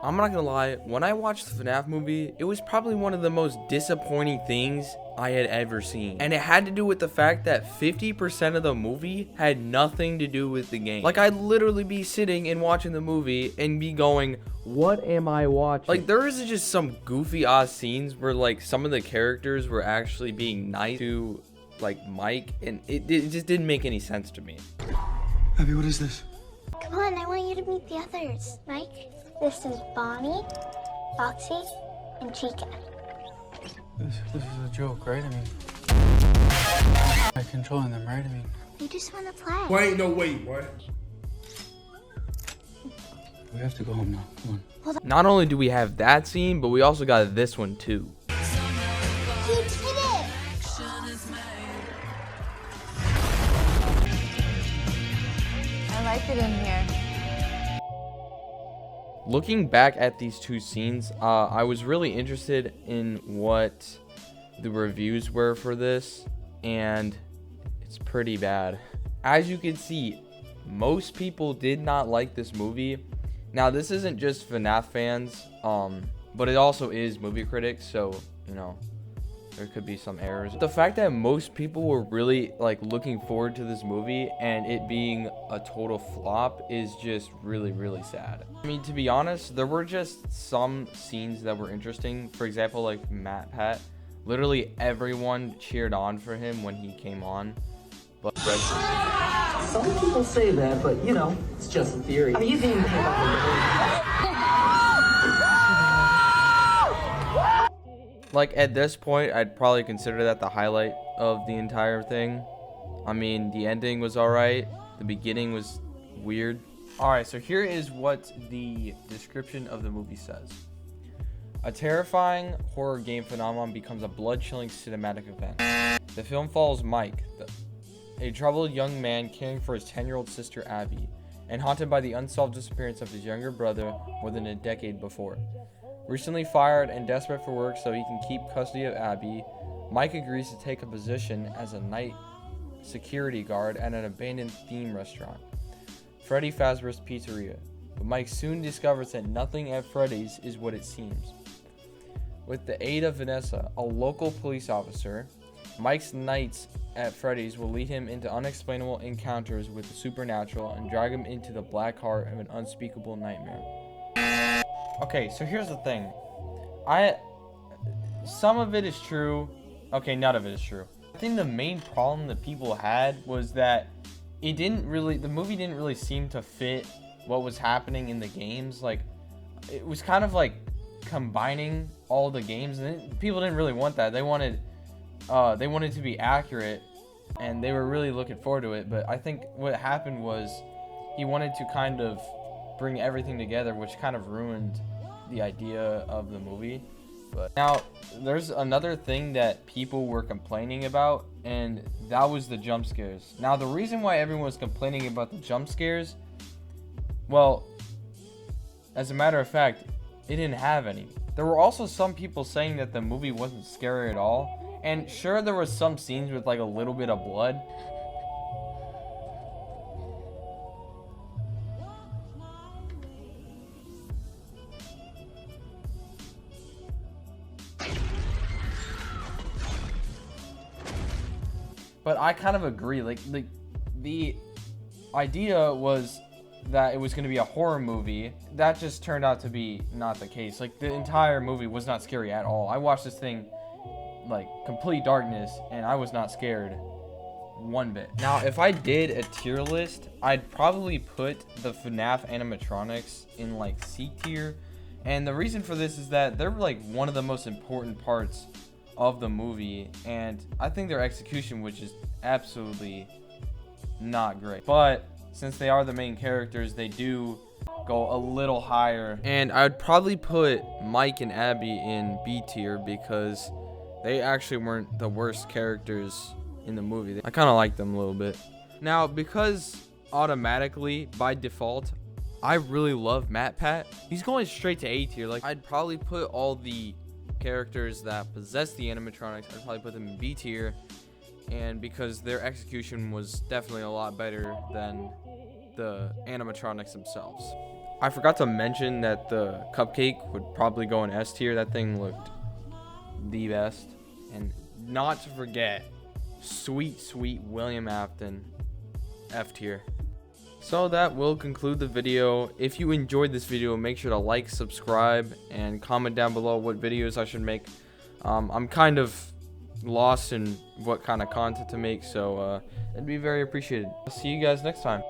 I'm not gonna lie, when I watched the FNAF movie, it was probably one of the most disappointing things I had ever seen. And it had to do with the fact that 50% of the movie had nothing to do with the game. Like, I'd literally be sitting and watching the movie and be going, what am I watching? Like, there is just some goofy ass scenes where, like, some of the characters were actually being nice to, like, Mike, and it just didn't make any sense to me. Abby, what is this? Come on, I want you to meet the others. Mike, this is Bonnie, Foxy, and Chica. This is a joke, right? I mean, I'm controlling them, right? I mean, They just want to play. Wait, no, wait, what? we have to go home now. Come on. Not only do we have that scene, but we also got this one too. You did it! I like it in here. Looking back at these two scenes, I was really interested in what the reviews were for this, and it's pretty bad. As you can see, most people did not like this movie. Now, this isn't just FNAF fans, but it also is movie critics, so, you know, there could be some errors. The fact that most people were really, like, looking forward to this movie and it being a total flop is just really, really sad. I mean, to be honest, there were just some scenes that were interesting. For example, like Matt Pat. Literally everyone cheered on for him when he came on. But Some people say that, but you know, it's just a theory. I mean, you didn't hear about like, at this point, I'd probably consider that the highlight of the entire thing. I mean, the ending was alright. The beginning was weird. Alright, so here is what the description of the movie says. A terrifying horror game phenomenon becomes a blood-chilling cinematic event. The film follows Mike, a troubled young man caring for his 10-year-old sister Abby, and haunted by the unsolved disappearance of his younger brother more than a decade before. Recently fired and desperate for work so he can keep custody of Abby, Mike agrees to take a position as a night security guard at an abandoned theme restaurant, Freddy Fazbear's Pizzeria. But Mike soon discovers that nothing at Freddy's is what it seems. With the aid of Vanessa, a local police officer, Mike's nights at Freddy's will lead him into unexplainable encounters with the supernatural and drag him into the black heart of an unspeakable nightmare. Okay, so here's the thing. Some of it is true. Okay, none of it is true. I think the main problem that people had was that the movie didn't really seem to fit what was happening in the games. Like, it was kind of like combining all the games, and people didn't really want that. They wanted to be accurate, and they were really looking forward to it. But I think what happened was he wanted to kind of bring everything together, which kind of ruined the idea of the movie. But now there's another thing that people were complaining about, and that was the jump scares. Now, the reason why everyone was complaining about the jump scares, well, as a matter of fact, it didn't have any. There were also some people saying that the movie wasn't scary at all, and sure, there was some scenes with like a little bit of blood. But I kind of agree. Like the idea was that it was going to be a horror movie. That just turned out to be not the case. Like, the entire movie was not scary at all. I watched this thing like complete darkness, and I was not scared one bit. Now, if I did a tier list, I'd probably put the FNAF animatronics in like C tier. And the reason for this is that they're like one of the most important parts of the movie, and I think their execution was just absolutely not great. But since they are the main characters, they do go a little higher. And I'd probably put Mike and Abby in B tier because they actually weren't the worst characters in the movie. I kind of like them a little bit. Now, because automatically, by default, I really love Matt Pat, he's going straight to A tier. Like, I'd probably put all the characters that possess the animatronics, I'd probably put them in B tier, and because their execution was definitely a lot better than the animatronics themselves. I forgot to mention that the cupcake would probably go in S tier. That thing looked the best. And not to forget, sweet, sweet William Afton, F tier. So that will conclude the video. If you enjoyed this video, make sure to like, subscribe, and comment down below what videos I should make. I'm kind of lost in what kind of content to make, so it'd be very appreciated. I'll see you guys next time.